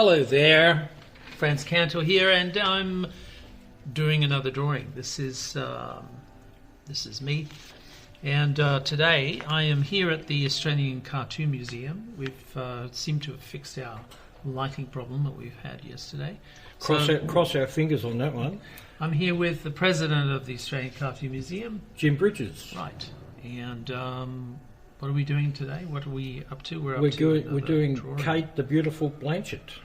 Hello there, Frantz Kantor here, and I'm doing another drawing. This is me, and today I am here at the Australian Cartoon Museum. We've seemed to have fixed our lighting problem that we've had yesterday. Cross our fingers on that one. I'm here with the president of the Australian Cartoon Museum, Jim Bridges. Right, and what are we doing today? What are we up to? We're doing drawing. Cate the Beautiful Blanchett.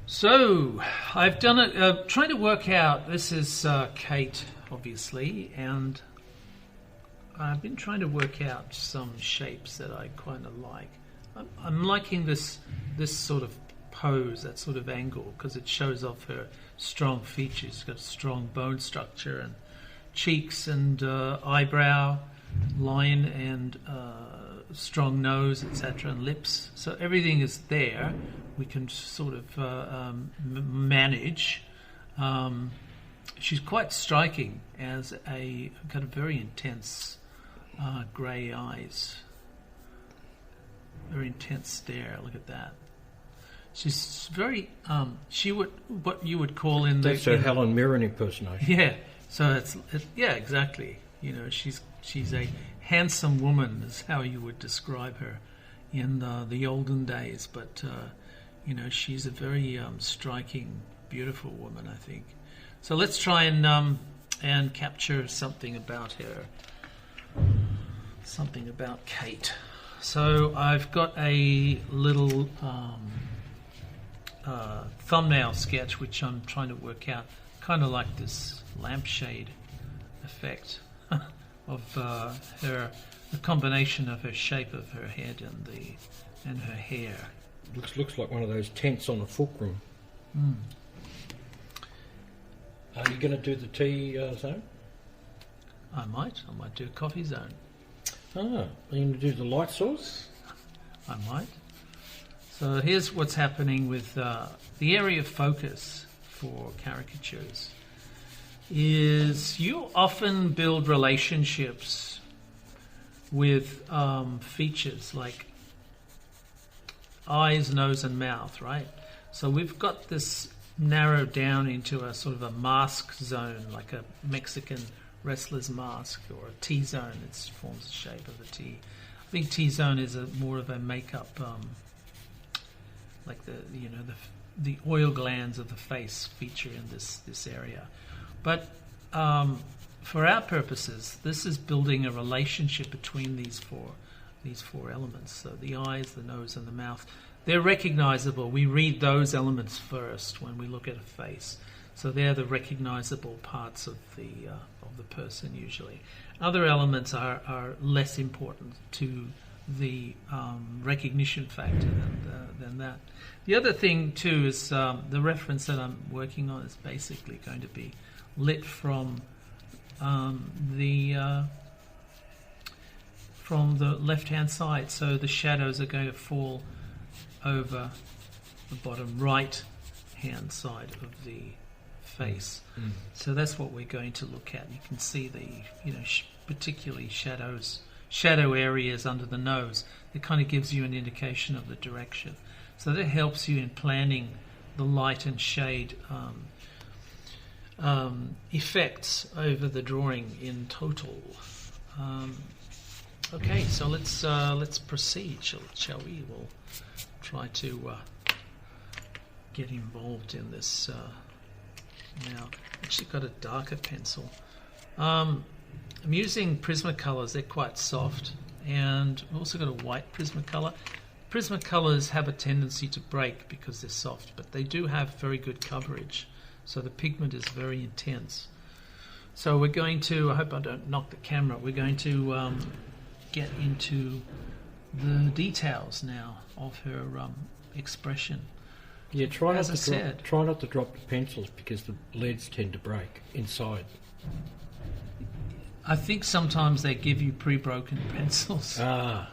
So, I've done it, trying to work out, this is Cate, obviously, and I've been trying to work out some shapes that I kind of like. I'm liking this sort of pose, that sort of angle, because it shows off her strong features. She's got a strong bone structure and cheeks and eyebrow line and strong nose, etc., and lips. So everything is there. We can sort of manage. She's quite striking as got a very intense grey eyes, very intense stare. Look at that. She's very what you would call in that's her Helen Mirren impersonation. Yeah. So yeah, exactly. You know, she's a handsome woman, is how you would describe her in the olden days. But you know, she's a very striking, beautiful woman, I think. So let's try and capture something about her, something about Cate. So I've got a little thumbnail sketch which I'm trying to work out, kind of like this lampshade effect of her, the combination of her shape of her head and her hair. Looks like one of those tents on a fulcrum. Are you going to do the tea zone? I might do a coffee zone. Ah, are you going to do the light source? I might. So here's what's happening with the area of focus for caricatures. Is you often build relationships with features like eyes, nose, and mouth, right? So we've got this narrowed down into a sort of a mask zone, like a Mexican wrestler's mask, or a T-zone. It forms the shape of a T. I think T-zone is more of a makeup, like the oil glands of the face feature in this area. But for our purposes, this is building a relationship between these four elements. So the eyes, the nose, and the mouth, they're recognizable. We read those elements first when we look at a face. So they're the recognizable parts of the person usually. Other elements are less important to the recognition factor than that. The other thing too is the reference that I'm working on is basically going to be lit from the left-hand side, so the shadows are going to fall over the bottom right-hand side of the face. So that's what we're going to look at. You can see the particularly shadow areas under the nose. It kind of gives you an indication of the direction. So that helps you in planning the light and shade effects over the drawing in total. Okay, so let's proceed, shall we? We'll try to get involved in this now. Actually got a darker pencil. I'm using Prismacolors. They're quite soft, and I've also got a white Prismacolor. Prismacolors have a tendency to break because they're soft, but they do have very good coverage. So the pigment is very intense. So we're going to, I hope I don't knock the camera, we're going to get into the details now of her expression. Yeah, try not to drop the pencils because the leads tend to break inside. I think sometimes they give you pre-broken pencils. I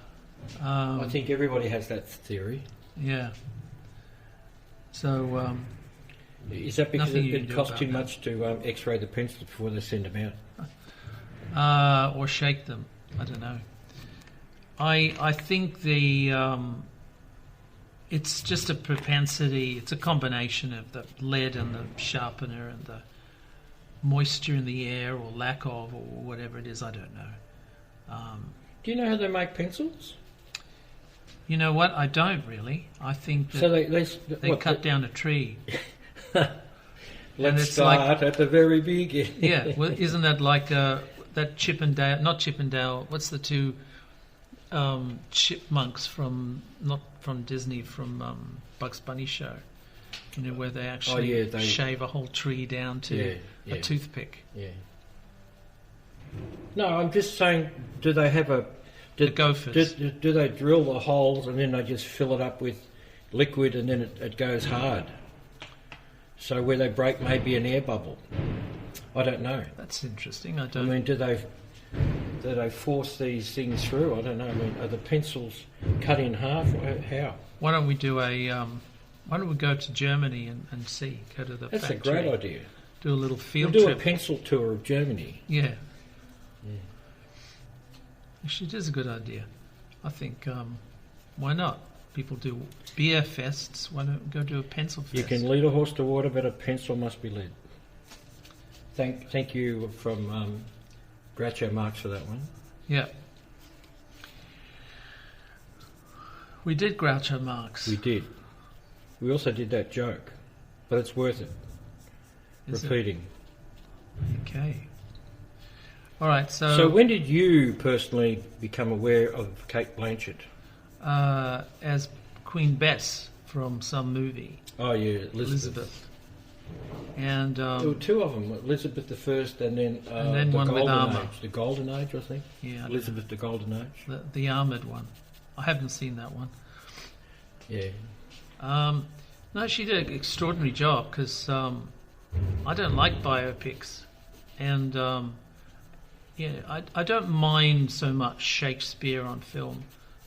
think everybody has that theory. Yeah. So is that because it costs too much to X-ray the pencils before they send them out? Or shake them? I don't know. I think the it's just a propensity. It's a combination of the lead and the sharpener and the moisture in the air or lack of, or whatever it is. I don't know. Do you know how they make pencils? You know what? I don't really. I think that so they cut down a tree. Let's start at the very beginning. Yeah, well, isn't that like that Chippendale? Not Chippendale. What's the two chipmunks from not from Disney, from Bugs Bunny show? You know, where they actually shave a whole tree down to a toothpick. Yeah. No, I'm just saying. Do they have the gophers. Do they drill the holes and then they just fill it up with liquid and then it goes hard? So where they break maybe an air bubble. I don't know. That's interesting. I mean, do they force these things through? I don't know. I mean, are the pencils cut in half? Or how? Why don't we do why don't we go to Germany and see? Go to the That's factory. That's a great idea. Do a little field trip. We'll do a pencil tour of Germany. Yeah. Actually, it is a good idea. I think, why not? People do beer fests. Why don't we go do a pencil fest? You can lead a horse to water, but a pencil must be led. Thank you from Groucho Marx for that one. Yeah. We did Groucho Marx. We did. We also did that joke, but it's worth it. Repeating. Okay. All right, So when did you personally become aware of Cate Blanchett? As Queen Bess from some movie. Oh yeah, Elizabeth. And there were two of them, Elizabeth the First, and then the one with armour. The Golden Age, I think. Yeah. Elizabeth the Golden Age. The armoured one. I haven't seen that one. Yeah. No, she did an extraordinary job because I don't like biopics, and I don't mind so much Shakespeare on film.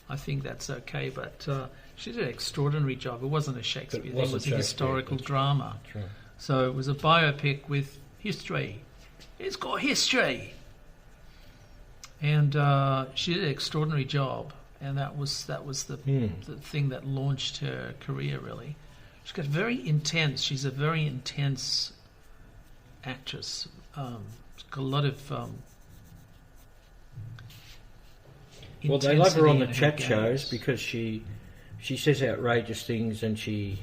I think that's okay, but she did an extraordinary job. It wasn't a Shakespeare thing, it was a historical drama. Right. So it was a biopic with history. It's got history. And she did an extraordinary job, and that was the thing that launched her career, really. She's got very intense. She's a very intense actress. She's got a lot of well, they love her on the chat shows because she says outrageous things and she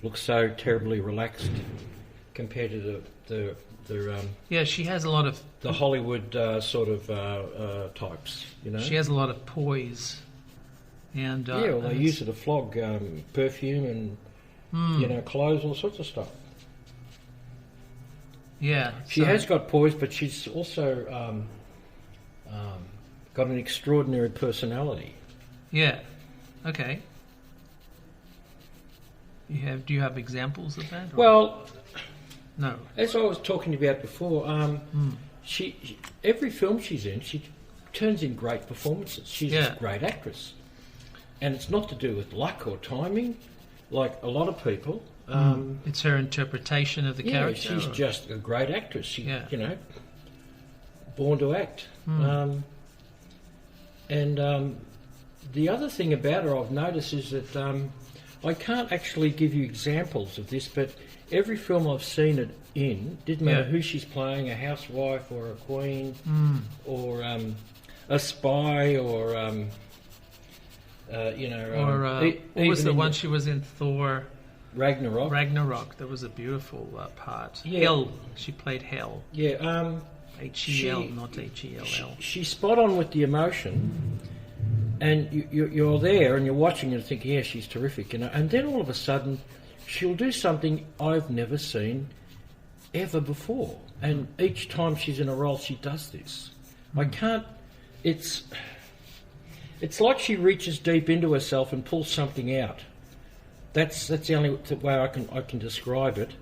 looks so terribly relaxed compared to the she has a lot of the Hollywood sort of types, you know. She has a lot of poise, and they use it to flog perfume and clothes, all sorts of stuff. Yeah, she has got poise, but she's also got an extraordinary personality. Yeah. Okay. Do you have examples of that? Or? Well, no. As I was talking about before, she every film she's in, she turns in great performances. She's a great actress, and it's not to do with luck or timing, like a lot of people. It's her interpretation of the character. She's just a great actress. She, born to act. And the other thing about her I've noticed is that I can't actually give you examples of this, but every film I've seen it in, didn't matter who she's playing, a housewife or a queen or a spy or, what was the one she was in Thor? Ragnarok. That was a beautiful part. Yeah. Hel. She played Hel. Yeah. H-E-L, not H-E-L-L. She's spot on with the emotion, and you're there and you're watching and thinking, yeah, she's terrific, and then all of a sudden she'll do something I've never seen ever before, and each time she's in a role she does this. I can't. It's like she reaches deep into herself and pulls something out. That's the only way I can describe it.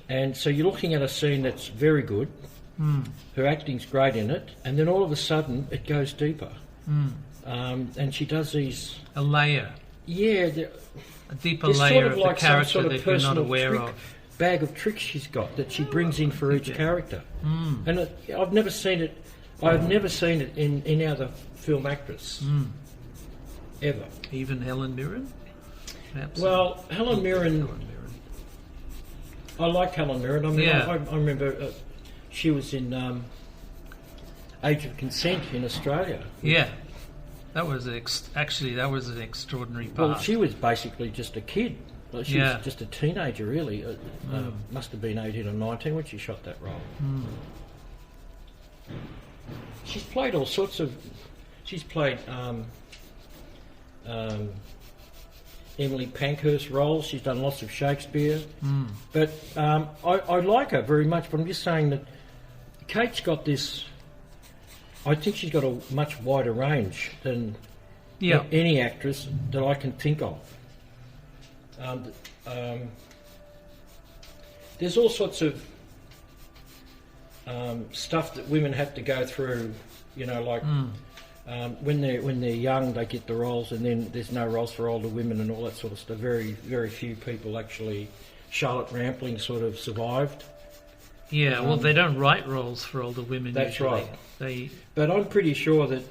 And so you're looking at a scene that's very good. Her acting's great in it, and then all of a sudden it goes deeper. And she does these... A layer. Yeah. A deeper layer sort of like the character some sort of that you're not aware trick, of. Bag of tricks she's got that she brings in for each character. And I've never seen it. I've never seen it in any other film actress. Ever. Even Helen Mirren? Absolutely. Well, Helen Mirren, I like Helen Mirren. I mean, Yeah. I remember she was in Age of Consent in Australia. Yeah. That was actually that was an extraordinary part. Well, she was basically just a kid. Well, she Yeah. was just a teenager, really. Must have been 18 or 19 when she shot that role. She's played all sorts of... She's played Emily Pankhurst roles. She's done lots of Shakespeare. But I like her very much, but I'm just saying that Kate's got this... I think she's got a much wider range than any actress that I can think of. There's all sorts of stuff that women have to go through, you know, like when they're young, they get the roles, and then there's no roles for older women and all that sort of stuff. Very, very few people actually. Charlotte Rampling sort of survived. Yeah, well, they don't write roles for older women. That's usually. right. But I'm pretty sure that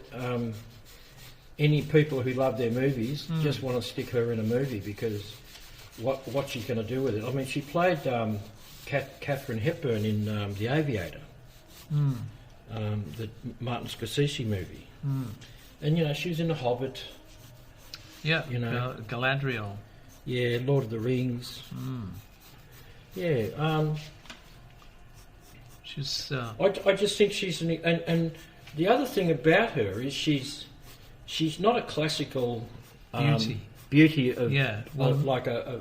any people who love their movies just want to stick her in a movie because what she's going to do with it. I mean, she played Katharine Hepburn in The Aviator, the Martin Scorsese movie. And, you know, she was in The Hobbit. Yeah, you know, Galadriel. Yeah, Lord of the Rings. Yeah. She's. I just think she's and the other thing about her is she's not a classical beauty of like a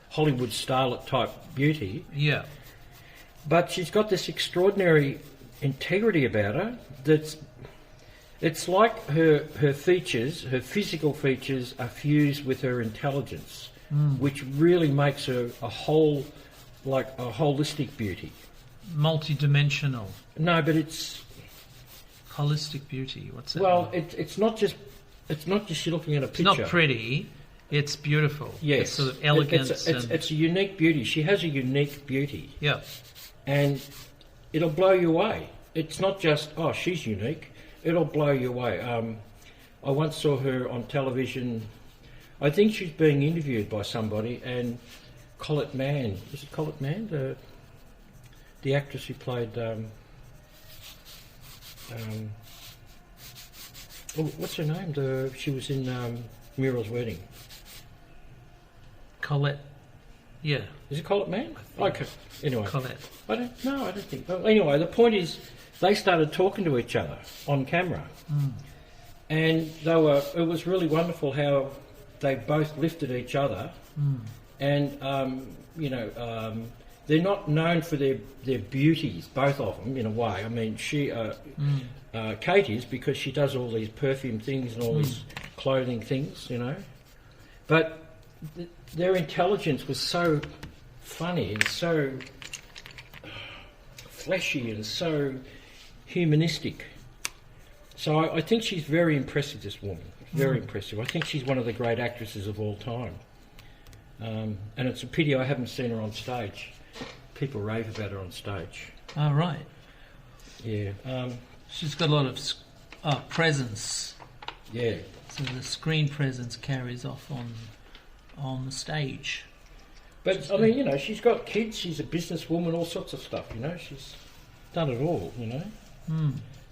Hollywood starlet type beauty. Yeah. But she's got this extraordinary integrity about her it's like her features, her physical features are fused with her intelligence, which really makes her a holistic beauty. Multi-dimensional. No, but it's holistic beauty. What's that? Well, it's not just you're looking at a picture. It's not pretty. It's beautiful. Yes, it's sort of elegance. It's a unique beauty. She has a unique beauty. Yeah, and it'll blow you away. It's not just she's unique. It'll blow you away. I once saw her on television. I think she's being interviewed by somebody, and Colette Mann. Is it Colette Mann? The actress who played, what's her name? She was in Muriel's Wedding. Colette. Yeah. Is it Colette Mann? Okay. Anyway. Colette. I don't think. Well, anyway, the point is, they started talking to each other on camera, and it was really wonderful how they both lifted each other, and they're not known for their beauties, both of them, in a way. I mean, Kate is, because she does all these perfume things and all these clothing things, you know. But their intelligence was so funny and so fleshy and so humanistic. So I think she's very impressive, this woman. Very impressive. I think she's one of the great actresses of all time. And it's a pity I haven't seen her on stage. People rave about her on stage. Oh, right. Yeah. She's got a lot of presence. Yeah. So the screen presence carries off on the stage. But, I mean, you know, she's got kids, she's a businesswoman, all sorts of stuff, you know. She's done it all, you know.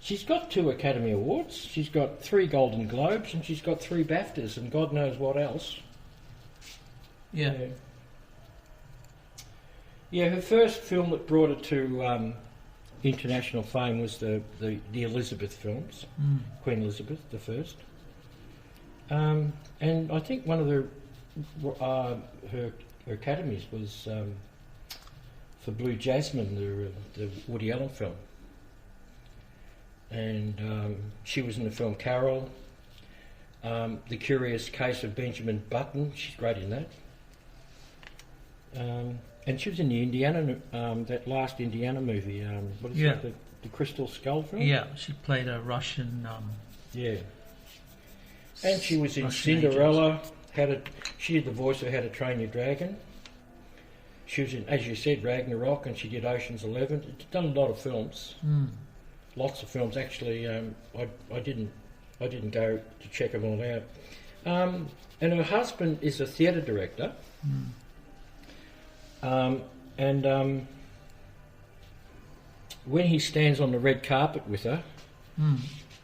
She's got 2 Academy Awards, she's got 3 Golden Globes, and she's got 3 BAFTAs, and God knows what else. Yeah. Yeah, her first film that brought her to international fame was the Elizabeth films, Queen Elizabeth I. And I think one of her academies was for Blue Jasmine, the Woody Allen film. And she was in the film Carol. The Curious Case of Benjamin Button, she's great in that. And she was in the Indiana, that last Indiana movie. What is it? The Crystal Skull film? Yeah, she played a Russian. Yeah. And she was in Cinderella. She did the voice of How to Train Your Dragon. She was in, as you said, Ragnarok, and she did Ocean's 11. She's done a lot of films. Lots of films. Actually, I didn't go to check them all out. And her husband is a theatre director. And when he stands on the red carpet with her,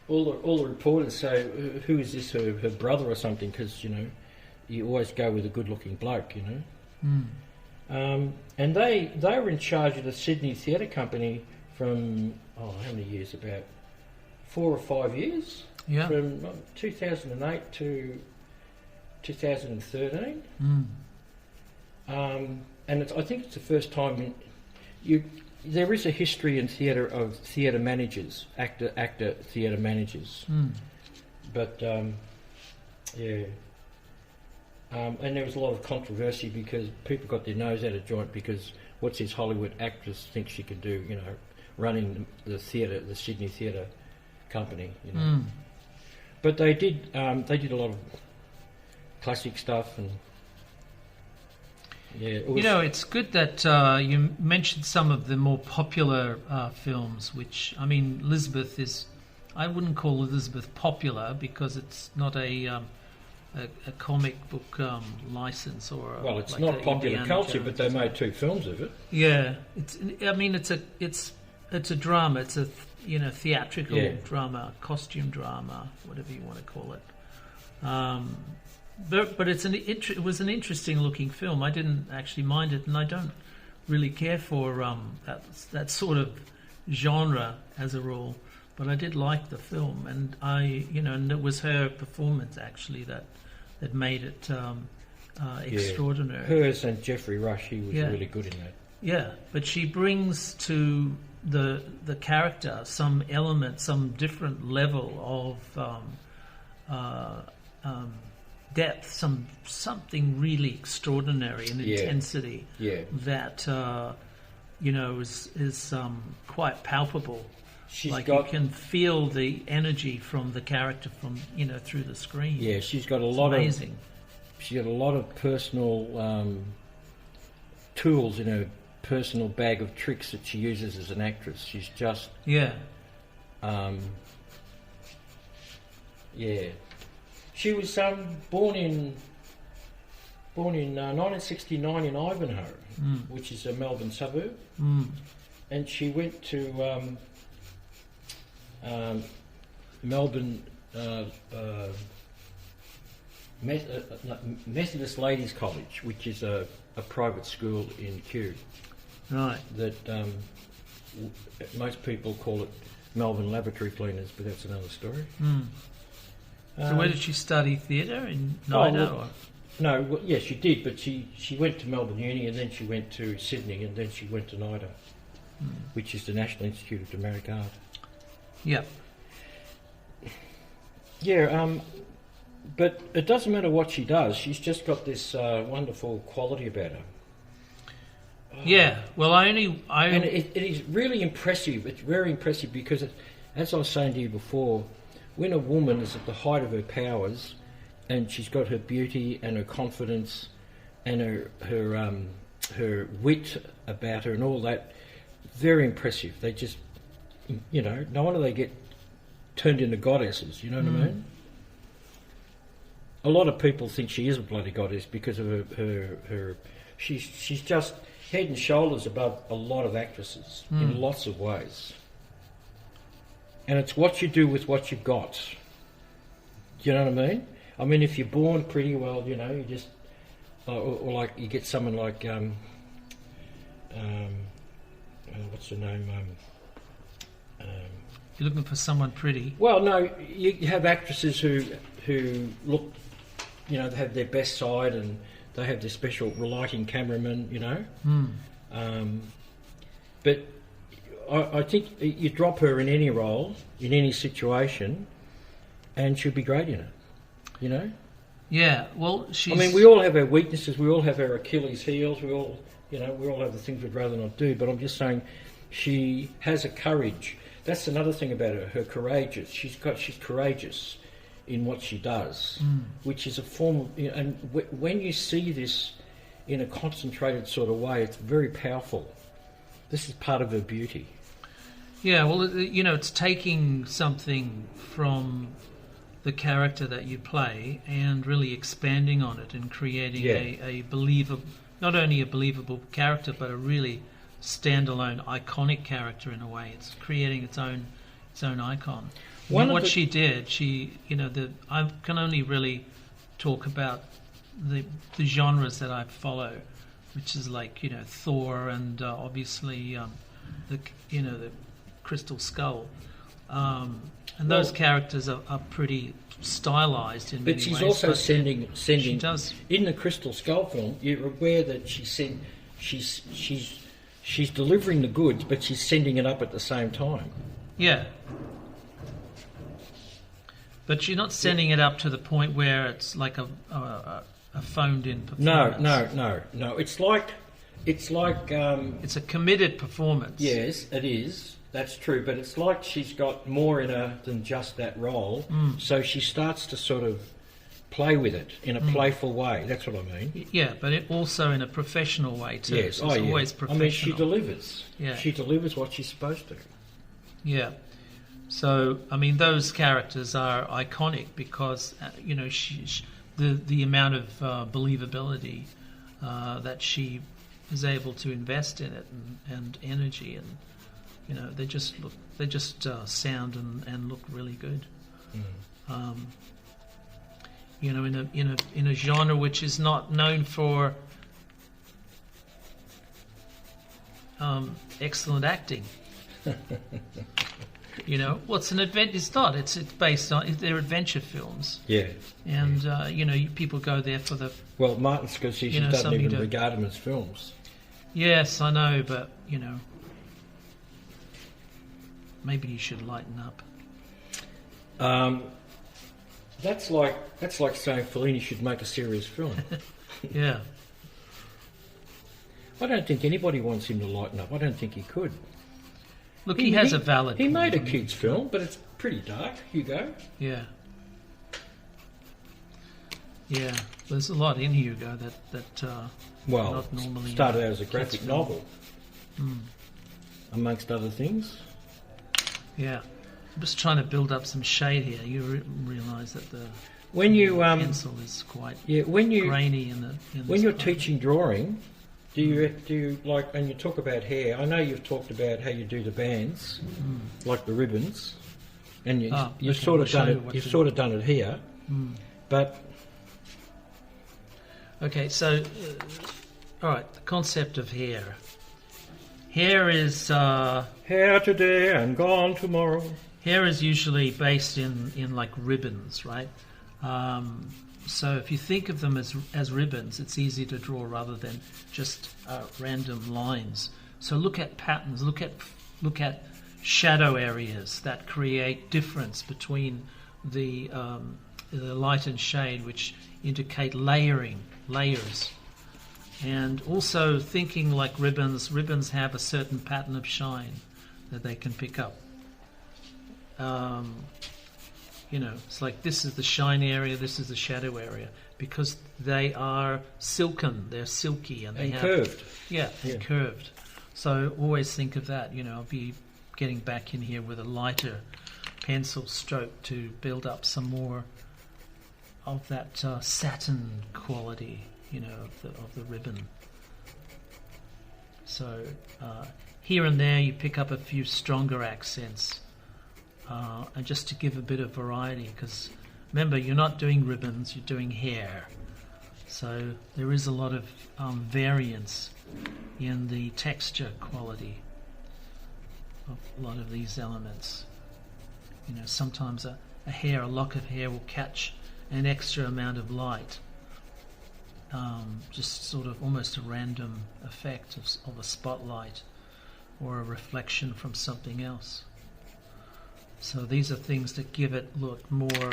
all the reporters say, "Who is this? Her brother or something?" Because you always go with a good-looking bloke, And they were in charge of the Sydney Theatre Company from how many years? About 4 or 5 years. Yeah. From 2008 to 2013. And I think it's the first time there is a history in theatre of theatre managers, actor theatre managers. But yeah. And there was a lot of controversy because people got their nose out of joint because what's this Hollywood actress thinks she can do, running the theatre, the Sydney Theatre Company, But they did a lot of classic stuff and yeah. It's good that you mentioned some of the more popular films, which, I mean, Elizabeth is, I wouldn't call Elizabeth popular because it's not a comic book license or well, it's like not popular Indiana culture, Jones. but they made 2 films of it. Yeah, it's a drama. It's a theatrical drama, costume drama, whatever you want to call it. But it was an interesting looking film. I didn't actually mind it, and I don't really care for that sort of genre as a rule. But I did like the film, and and it was her performance actually that made it extraordinary. Hers and Geoffrey Rush, he was really good in that. Yeah, but she brings to the character some element, some different level of depth, something really extraordinary and intensity that is quite palpable. You can feel the energy from the character from through the screen. Yeah, she's got She's got a lot of personal tools in her personal bag of tricks that she uses as an actress. She's just She was born in 1969 in Ivanhoe, which is a Melbourne suburb, and she went to Melbourne Methodist Ladies College, which is a private school in Kew. Right. That most people call it Melbourne Laboratory Cleaners, but that's another story. So where did she study theatre? In NIDA? She did, but she went to Melbourne Uni and then she went to Sydney and then she went to NIDA, which is the National Institute of Dramatic Art. Yep. Yeah, but it doesn't matter what she does. She's just got this wonderful quality about her. Yeah, well, and it is really impressive. It's very impressive because, as I was saying to you before, when a woman is at the height of her powers, and she's got her beauty and her confidence, and her wit about her and all that, very impressive. They just, no wonder they get turned into goddesses. You know what I mean? A lot of people think she is a bloody goddess because of her. She's just head and shoulders above a lot of actresses in lots of ways. And it's what you do with what you've got. Do you know what I mean? I mean, if you're born pretty, well, you just... Or like, you get someone like... what's her name? You're looking for someone pretty? Well, no, you have actresses who look... they have their best side and they have their special lighting cameraman, But... I think you drop her in any role, in any situation, and she'll be great in it, Yeah, well, she's... I mean, we all have our weaknesses, we all have our Achilles heels, we all have the things we'd rather not do, but I'm just saying she has a courage. That's another thing about her courageous. She's courageous in what she does, which is a form of... and when you see this in a concentrated sort of way, it's very powerful. This is part of her beauty. Yeah, well, it's taking something from the character that you play and really expanding on it and creating a believable, not only a believable character, but a really standalone, iconic character in a way. It's creating its own icon. What she did, I can only really talk about the genres that I follow, which is like Thor and obviously the Crystal Skull, and those characters are pretty stylized in many ways. But she's also sending. She does. In the Crystal Skull film, you're aware that she's delivering the goods, but she's sending it up at the same time. Yeah. But you're not sending it up to the point where it's like a phoned-in performance. No. It's like it's a committed performance. Yes, it is. That's true. But it's like she's got more in her than just that role. So she starts to sort of play with it in a playful way. That's what I mean. Yeah, but also in a professional way too. Yes, so it's always professional. I mean, she delivers. Yeah. She delivers what she's supposed to. Yeah. So, I mean, those characters are iconic because, the amount of believability that she is able to invest in it and energy, and they just sound and look really good. In a genre which is not known for excellent acting. What's an adventure? It's not. It's based on. They're adventure films. Yeah. And people go there for the. Well, Martin Scorsese doesn't even regard them as films. Yes, I know, but maybe you should lighten up. That's like saying Fellini should make a serious film. Yeah. I don't think anybody wants him to lighten up. I don't think he could. Look, he has a valid. He made a kids' film, but it's pretty dark. Hugo. Yeah. Yeah, there's a lot in Hugo that not normally started out as a graphic novel, amongst other things. Yeah, I'm just trying to build up some shade here. You realise that the pencil is quite grainy in the. When you're teaching drawing, do you like? And you talk about hair. I know you've talked about how you do the bands, like the ribbons, and you've sort of done it. You've sort of done it here, but. Okay, so, all right, the concept of hair. Hair is... hair today and gone tomorrow. Hair is usually based in like ribbons, right? So if you think of them as ribbons, it's easy to draw rather than just random lines. So look at patterns, look at shadow areas that create difference between the light and shade, which indicate layers, and also thinking like ribbons. Ribbons have a certain pattern of shine that they can pick up. It's like this is the shine area, this is the shadow area, because they are silken, they're silky, and they have curved. Yeah, curved. So always think of that. I'll be getting back in here with a lighter pencil stroke to build up some more of that satin quality, of the ribbon. So here and there you pick up a few stronger accents, and just to give a bit of variety, because remember, you're not doing ribbons, you're doing hair. So there is a lot of variance in the texture quality of a lot of these elements. Sometimes a lock of hair will catch an extra amount of light, just sort of almost a random effect of a spotlight or a reflection from something else. So these are things that give it more,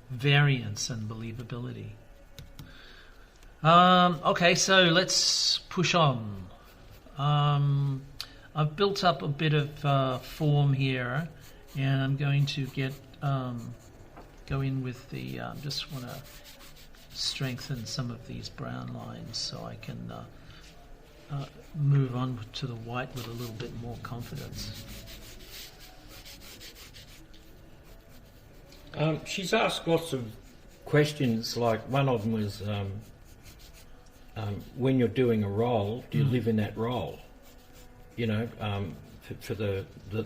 variance and believability. Okay, so let's push on. I've built up a bit of form here, and I'm going to go in with the, just want to strengthen some of these brown lines so I can move on to the white with a little bit more confidence. She's asked lots of questions, like one of them was, when you're doing a role, do you live in that role? You know, for the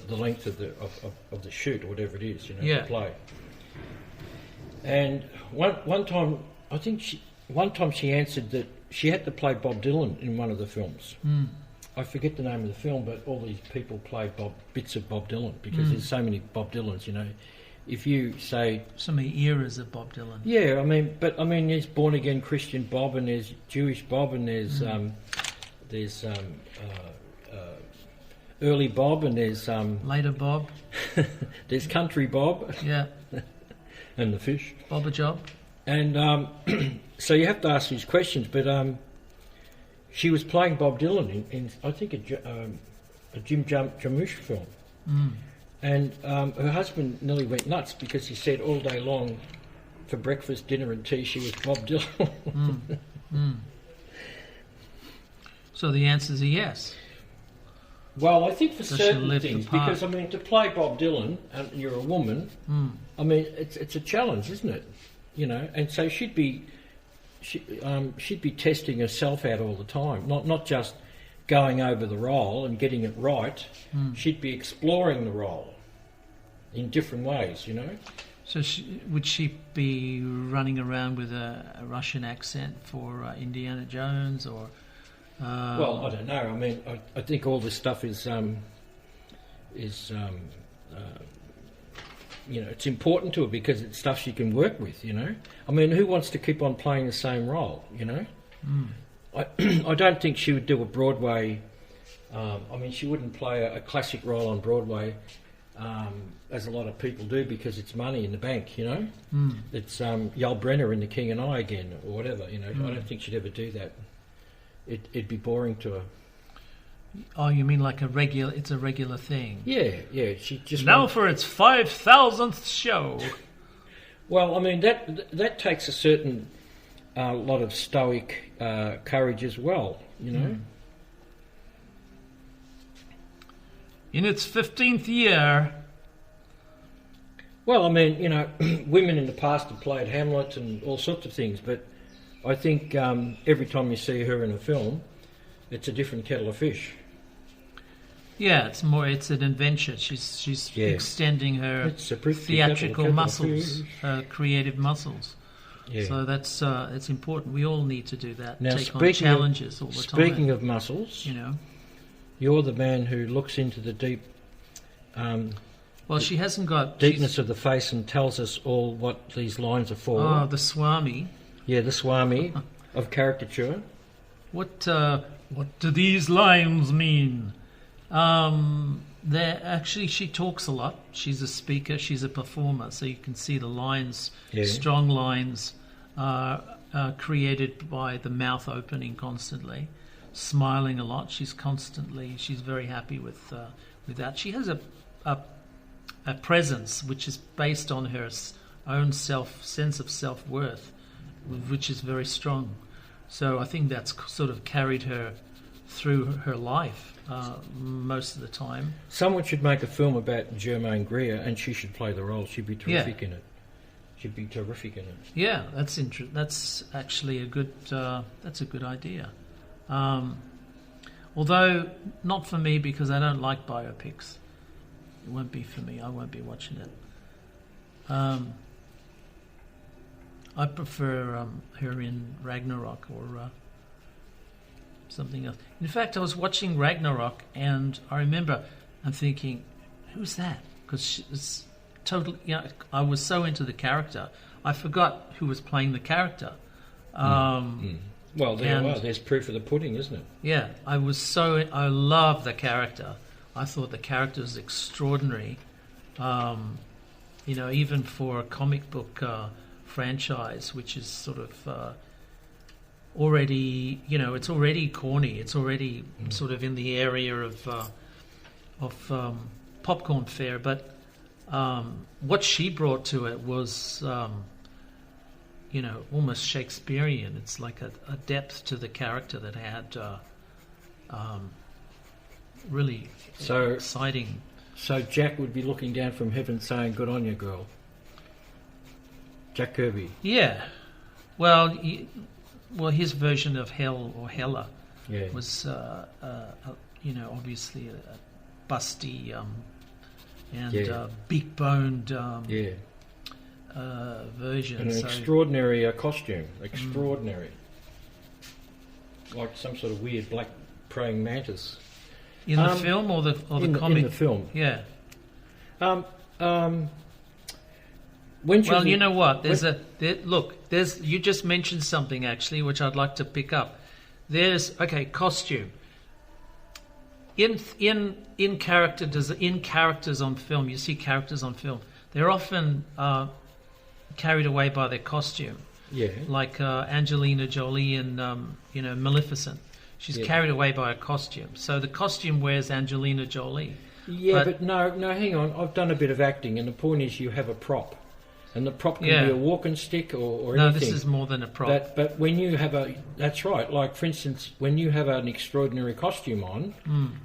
length of the shoot or whatever it is, you know, the play. And one time she answered that she had to play Bob Dylan in one of the films. I forget the name of the film, but all these people play bits of Bob Dylan because there's so many Bob Dylans, you know. If you say... So many eras of Bob Dylan. Yeah, I mean, there's born-again Christian Bob and there's Jewish Bob and there's early Bob and there's... Later Bob. There's country Bob. Yeah. And the fish. Bob a job. And so you have to ask these questions, but she was playing Bob Dylan in I think, a Jim Jarmusch film. And her husband nearly went nuts because he said all day long for breakfast, dinner and tea she was Bob Dylan. So the answer is a yes. Well, I think for certain things, because, I mean, to play Bob Dylan and you're a woman, I mean, it's a challenge, isn't it? You know, and so she'd be testing herself out all the time, not just going over the role and getting it right. She'd be exploring the role in different ways, you know. So would she be running around with a Russian accent for Indiana Jones, or? Well, I don't know. I mean, I think all this stuff is you know, it's important to her because it's stuff she can work with, you know. I mean, who wants to keep on playing the same role, you know? I don't think she would do a Broadway... I mean, she wouldn't play a classic role on Broadway as a lot of people do because it's money in the bank, you know? It's Yul Brynner in The King and I again or whatever, you know. I don't think she'd ever do that. It'd be boring to her. Oh, you mean like it's a regular thing? Yeah. She just now for its 5,000th show. Well, I mean, that takes a certain lot of stoic courage as well, you know. In its 15th year. Well, I mean, you know, women in the past have played Hamlet and all sorts of things, but I think every time you see her in a film, it's a different kettle of fish. Yeah, it's an adventure. She's extending her theatrical muscles, creative muscles. Yeah. So that's it's important. We all need to do that. Now, take on challenges all the time. Speaking of muscles, you know, you're the man who looks into the deep. Well, she hasn't got deepness of the face and tells us all what these lines are for. Oh, the Swami. Yeah, the Swami of caricature. What do these lines mean? She talks a lot. She's a speaker. She's a performer. So you can see the lines, strong lines, created by the mouth opening constantly, smiling a lot. She's very happy with that. She has a presence which is based on her own sense of self-worth, which is very strong. So I think that's sort of carried her through her life most of the time. Someone should make a film about Germaine Greer and she should play the role. She'd be terrific in it. She'd be terrific in it. Yeah, that's actually a good idea. Although not for me because I don't like biopics. It won't be for me. I won't be watching it. I prefer her in Ragnarok or something else. In fact, I was watching Ragnarok and I remember I'm thinking, who's that? Because it's totally, I was so into the character, I forgot who was playing the character. Well, there's proof of the pudding, isn't it? Yeah, I love the character. I thought the character was extraordinary. Even for a comic book franchise, which is sort of already, it's already corny. It's already sort of in the area of popcorn fare. But what she brought to it was, almost Shakespearean. It's like a depth to the character that had really exciting. So Jack would be looking down from heaven saying, "Good on you, girl." Jack Kirby. Yeah. Well, his version of Hell or Hella Yeah. was, obviously a busty and Yeah. big-boned Yeah. version. And an extraordinary costume. Extraordinary. Like some sort of weird black praying mantis. In the film or the comic? In the film. Yeah. When she Well, was you know what? You just mentioned something actually, which I'd like to pick up. There's costume. In characters on film, you see characters on film. They're often carried away by their costume. Yeah. Like Angelina Jolie in Maleficent. She's carried away by a costume. So the costume wears Angelina Jolie. Yeah, but no, hang on. I've done a bit of acting, and the point is you have a prop. And the prop can be a walking stick or anything. No, this is more than a prop. But when you have that's right. Like, for instance, when you have an extraordinary costume on,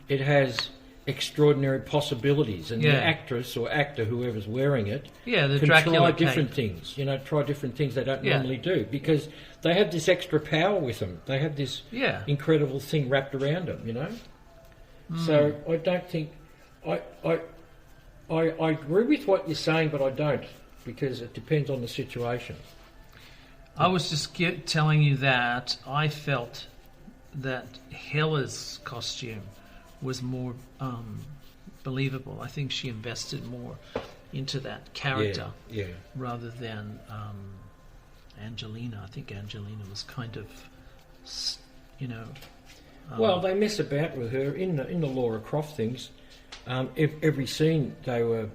it has extraordinary possibilities. And the actress or actor, whoever's wearing it, the can Dracula try cape. different things. Try different things they don't normally do. Because they have this extra power with them. They have this incredible thing wrapped around them, So I don't think... I agree with what you're saying, but I don't. Because it depends on the situation. I was just telling you that I felt that Hella's costume was more believable. I think she invested more into that character rather than Angelina. I think Angelina was kind of, well, they mess about with her in the Laura Croft things. Every scene they were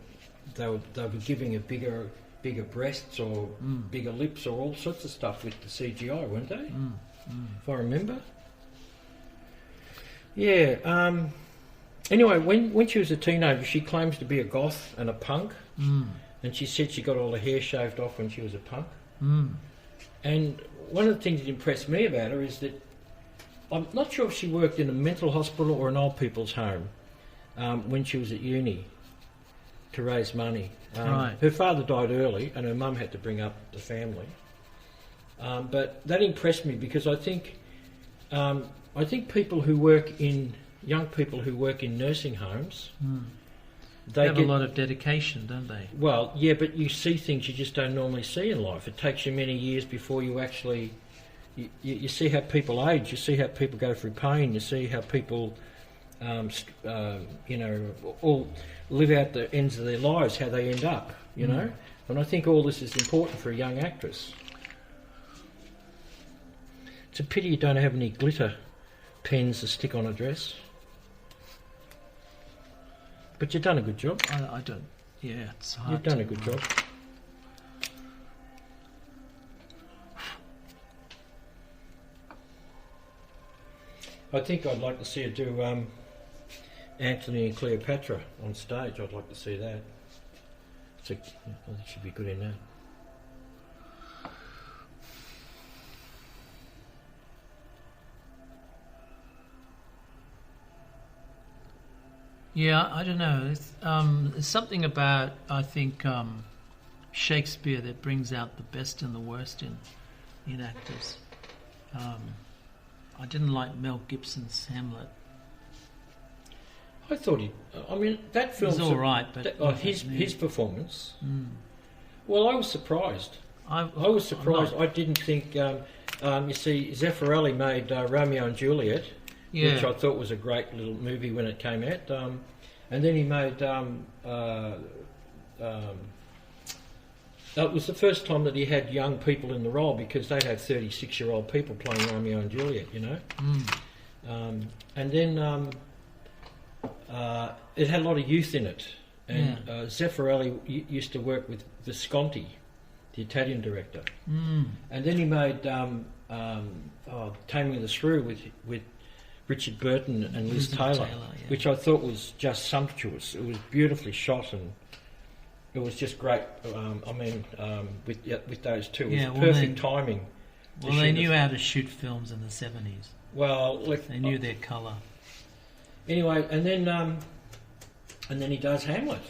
giving her bigger breasts or bigger lips or all sorts of stuff with the CGI, weren't they? If I remember. Yeah. Anyway, when she was a teenager, she claims to be a goth and a punk, and she said she got all her hair shaved off when she was a punk. And one of the things that impressed me about her is that I'm not sure if she worked in a mental hospital or an old people's home when she was at uni to raise money. Right. Her father died early, and her mum had to bring up the family. But that impressed me because I think people who work in young people who work in nursing homes, they have a lot of dedication, don't they? Well, yeah, but you see things you just don't normally see in life. It takes you many years before you actually you see how people age. You see how people go through pain. You see how people all live out the ends of their lives, how they end up, and I think all this is important for a young actress. It's a pity you don't have any glitter pens to stick on a dress. But you've done a good job. I don't... Yeah, it's hard. You've done a good job. I think I'd like to see her do Antony and Cleopatra on stage. I'd like to see that. I think she'd be good in that. Yeah, I don't know. There's something about, I think, Shakespeare that brings out the best and the worst in actors. I didn't like Mel Gibson's Hamlet. I thought that film was all right, but his performance. Well, I was surprised. I was surprised. I didn't think. You see, Zeffirelli made Romeo and Juliet, which I thought was a great little movie when it came out. And then he made. It was the first time that he had young people in the role because they'd have 36-year-old people playing Romeo and Juliet, And then it had a lot of youth in it. And Zeffirelli used to work with Visconti, the Italian director. And then he made Taming of the Shrew with Richard Burton and Liz Taylor, which I thought was just sumptuous. It was beautifully shot and it was just great. With those two, it was perfect timing. Well, they knew how to shoot films in the 70s. Well, they knew their colour. Anyway, and then he does Hamlet,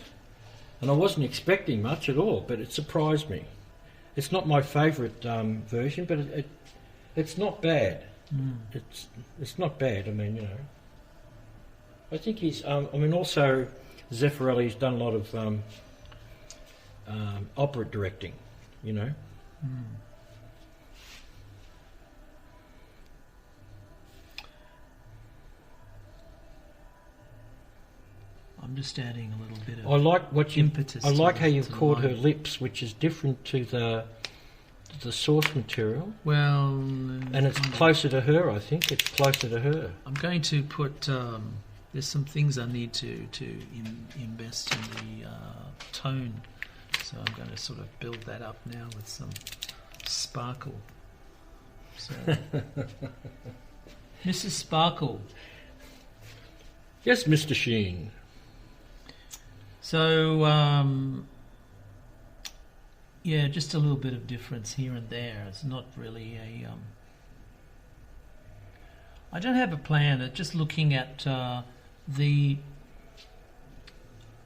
and I wasn't expecting much at all, but it surprised me. It's not my favourite version, but it's not bad. It's not bad. I mean, I think he's. Also Zeffirelli's done a lot of opera directing. I'm just adding a little bit of I like what you. impetus. I like how you've to the caught her line. lips, which is different to the source material, Well, and it's closer to her. I think it's closer to her. I'm going to put. There's some things I need to invest in the tone, so I'm going to sort of build that up now with some sparkle. So, Mrs. Sparkle. Yes, Mr. Sheen. So, yeah, just a little bit of difference here and there. It's not really a. I don't have a plan. It's just looking at the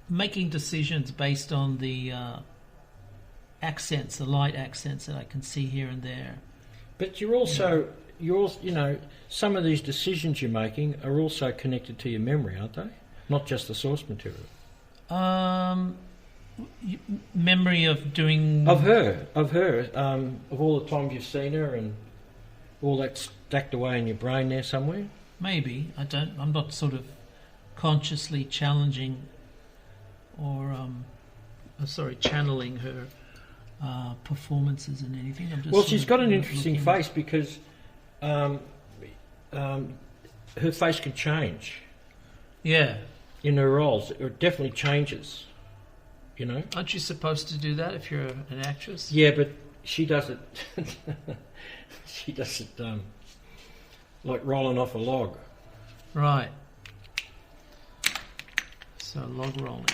making decisions based on the accents, the light accents that I can see here and there. But you're also, some of these decisions you're making are also connected to your memory, aren't they? Not just the source material. Memory of doing Of her, of all the times you've seen her and all that stacked away in your brain there somewhere. Maybe I'm not sort of consciously challenging or channeling her performances in anything. I'm just Well, sort she's of got an interesting looking- face because her face can change Yeah. in her roles. It definitely changes, Aren't you supposed to do that if you're an actress? Yeah, but she does it. She does it like rolling off a log. Right. So log rolling.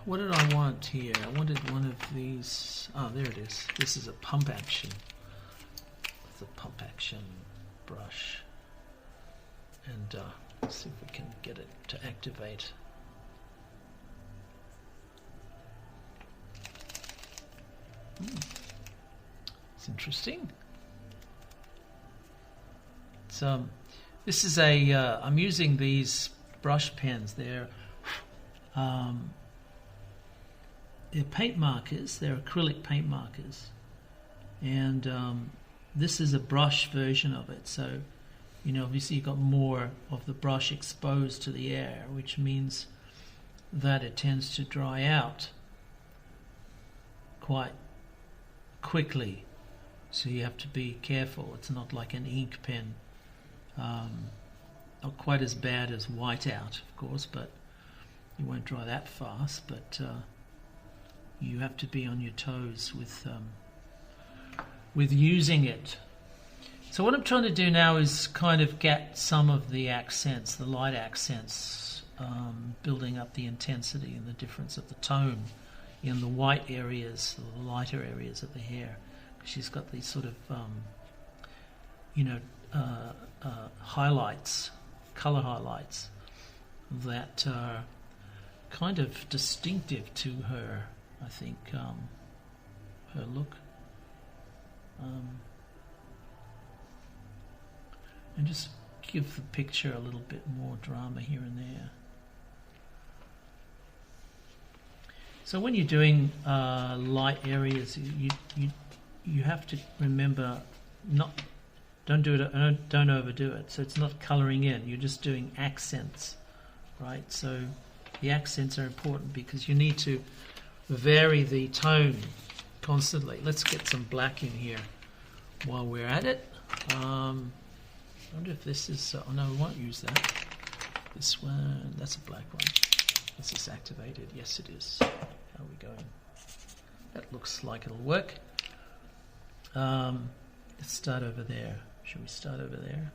What did I want here? I wanted one of these. Oh, there it is. This is a pump action. It's a pump action brush. And let's see if we can get it to activate. It's interesting. So this is I'm using these brush pens. They're paint markers. They're acrylic paint markers, and this is a brush version of it. So, obviously you've got more of the brush exposed to the air, which means that it tends to dry out quite quickly. So you have to be careful. It's not like an ink pen. Not quite as bad as whiteout, of course, but you won't dry that fast. But you have to be on your toes with using it. So what I'm trying to do now is kind of get some of the accents, the light accents, building up the intensity and the difference of the tone in the white areas, the lighter areas of the hair. She's got these sort of, highlights, colour highlights that are kind of distinctive to her, I think, her look. And just give the picture a little bit more drama here and there. So when you're doing light areas, you have to remember don't overdo it. So it's not colouring in. You're just doing accents, right? So the accents are important because you need to vary the tone constantly. Let's get some black in here while we're at it. I wonder if this is. Oh no, we won't use that. This one. That's a black one. Is this activated? Yes, it is. How are we going? That looks like it'll work. Let's start over there. Should we start over there?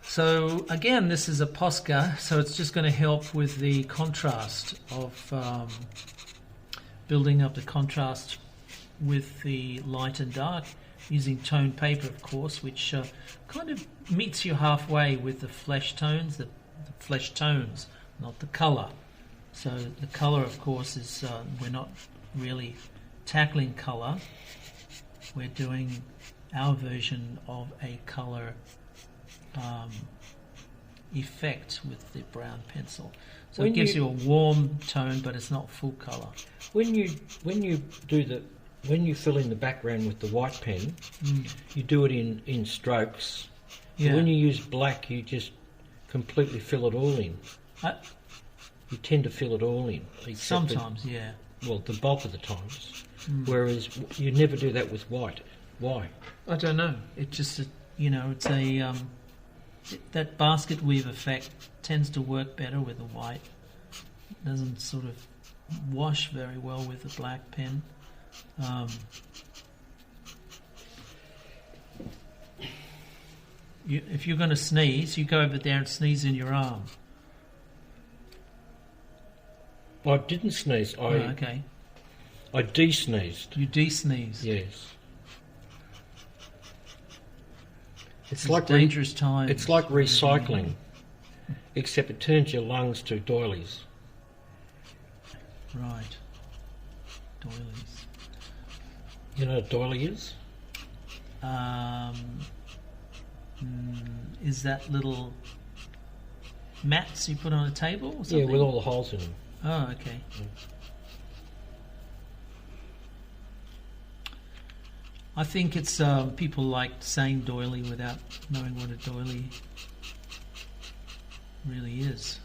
So again, this is a Posca, so it's just going to help with the contrast of building up the contrast with the light and dark, using toned paper, of course, which kind of meets you halfway with the flesh tones, the the flesh tones, not the colour. So the colour, of course, is we're not really tackling colour. We're doing our version of a colour effect with the brown pencil. So it gives you a warm tone, but it's not full colour. When you fill in the background with the white pen, you do it in strokes. Yeah. So when you use black, you just completely fill it all in. You tend to fill it all in. Sometimes, yeah. Well, the bulk of the times. Whereas you never do that with white. Why? I don't know. It just, it's a that basket weave effect tends to work better with the white. It doesn't sort of wash very well with the black pen. If you're going to sneeze, you go over there and sneeze in your arm. I didn't sneeze. Okay. I de-sneezed. You de-sneezed. Yes. It's like dangerous times. It's like recycling, except it turns your lungs to doilies. Right. Doilies. You know what a doily is? Is that little mats you put on a table or something? Yeah, with all the holes in them. Oh, okay. Yeah. I think it's people like saying doily without knowing what a doily really is.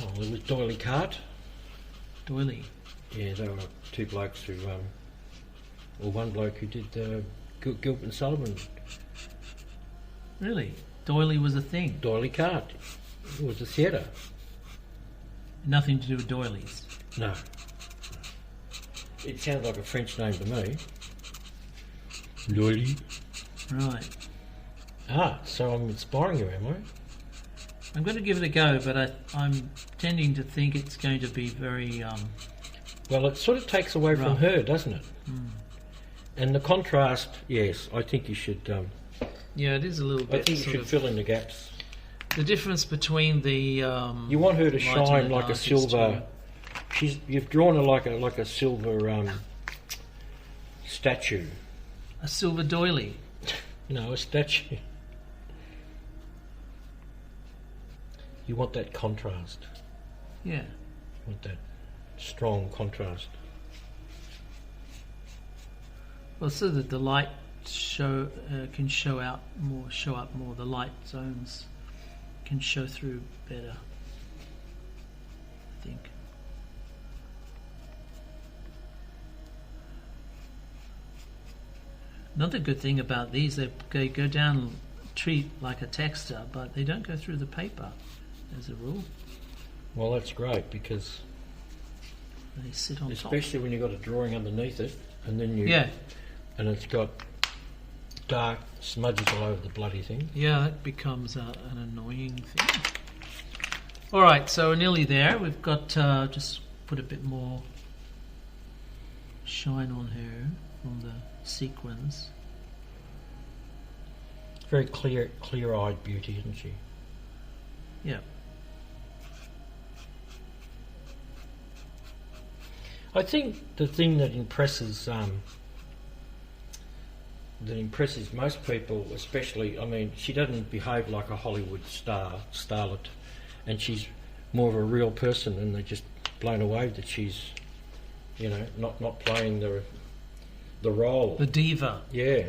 Oh, it was doily cart. Doily. Yeah, they were two blokes who, or one bloke who did Gilbert and Sullivan. Really? Doily was a thing? Doily cart. It was a theatre. Nothing to do with doilies? No. It sounds like a French name to me. Doily. Right. So I'm inspiring you, am I? I'm going to give it a go, but I'm tending to think it's going to be very... Well, it sort of takes away from her, doesn't it? And the contrast, yes, I think you should... yeah, it is a little bit... I think you should fill in the gaps. The difference between the... you want her to shine like a silver... You've drawn her like a silver statue. A silver doily? No, a statue. You want that contrast. Yeah. You want that strong contrast. Well, so that the light can show up more. The light zones can show through better, I think. Another good thing about these, they go down, treat like a texture, but they don't go through the paper, as a rule. Well, that's great because they sit on top. Especially when you've got a drawing underneath it, and then and it's got dark smudges all over the bloody thing. Yeah, that becomes an annoying thing. All right, so we're nearly there. We've got just put a bit more shine on her from the sequins. Very clear-eyed beauty, isn't she? Yeah. I think the thing that impresses most people, especially, I mean, she doesn't behave like a Hollywood starlet, and she's more of a real person, and they're just blown away that she's, not playing the role. The diva. Yeah.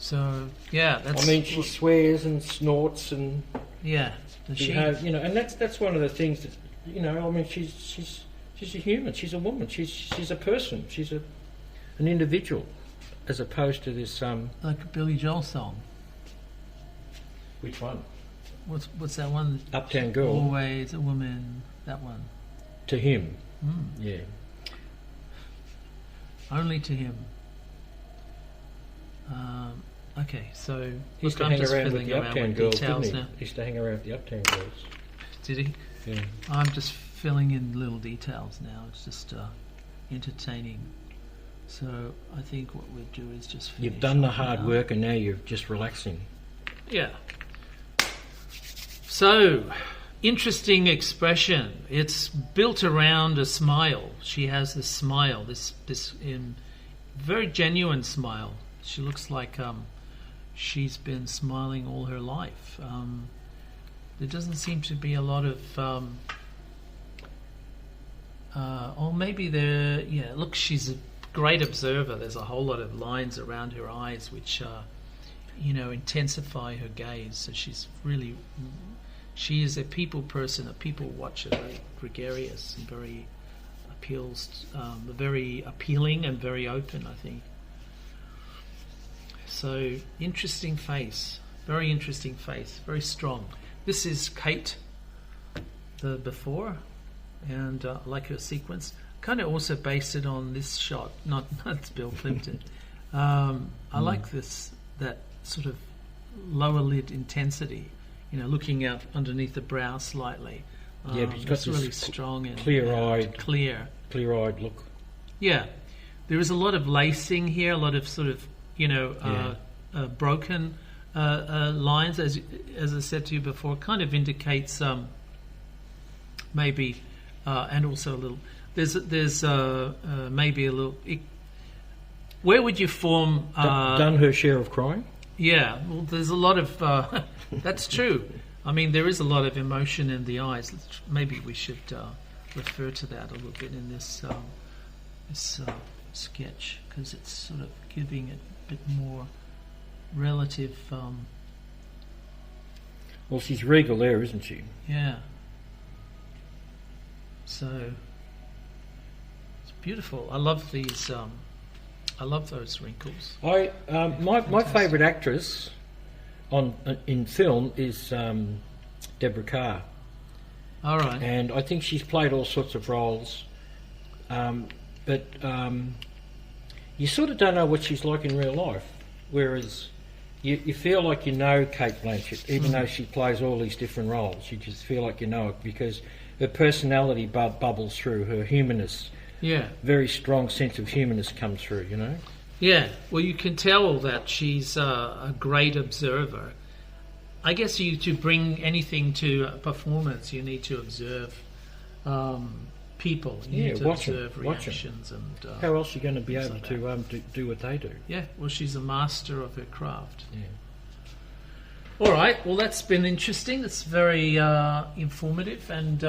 So, yeah, that's... I mean, she swears and snorts and... Yeah. and that's one of the things that, I mean, she's a human, she's a woman, she's a person, she's an individual, as opposed to this... like a Billy Joel song. Which one? What's that one? Uptown Girl. Always a woman, that one. To him. Yeah. Only to him. Okay, so he used to hang around with the Uptown Girls, didn't he? He used to hang around with the Uptown Girls. Did he? Yeah. I'm just filling in little details now. It's just entertaining. So I think what we'll do is just finish. You've done the hard work and now you're just relaxing. Yeah. So, interesting expression. It's built around a smile. She has this smile, this very genuine smile. She looks like she's been smiling all her life. There doesn't seem to be a lot of, or maybe there. Yeah, look, she's a great observer. There's a whole lot of lines around her eyes which, intensify her gaze. So she is a people person, a people watcher, very gregarious and very very appealing and very open, I think. So, interesting face, very strong. This is Cate, the before, and I like her sequence. Kind of also based it on this shot, not Bill Clinton. I like that sort of lower lid intensity, looking out underneath the brow slightly. Yeah, but he's got this really strong and clear-eyed look. Yeah, there is a lot of lacing here, a lot of sort of broken lines, as I said to you before, kind of indicates maybe, and also a little. There's maybe a little. Where would you form? Done her share of crying. Yeah, well, there's a lot of. That's true. I mean, there is a lot of emotion in the eyes. Maybe we should refer to that a little bit in this sketch, because it's sort of giving it a bit more relative. Well, she's regal there, isn't she? Yeah. So it's beautiful. I love these. I love those wrinkles. My favourite actress in film is Deborah Kerr. All right. And I think she's played all sorts of roles, but you sort of don't know what she's like in real life. Whereas you feel like you know Cate Blanchett, even though she plays all these different roles. You just feel like you know it because her personality bubbles through, her humanness. Yeah. Very strong sense of humanness comes through, Yeah, well, you can tell that she's a great observer. I guess to bring anything to a performance, you need to observe people. You need to observe reactions. And how else are you going to be able like to do what they do? Yeah, well, she's a master of her craft. Yeah. All right, well, that's been interesting. It's very informative. And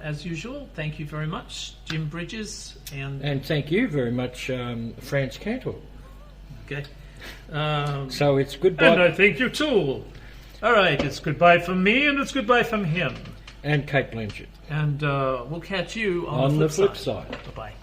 as usual, thank you very much, Jim Bridges. And thank you very much, Frantz Kantor. Okay. So it's goodbye. And I thank you too. All right, it's goodbye from me and it's goodbye from him. And Cate Blanchett. And we'll catch you on the flip side. Bye-bye.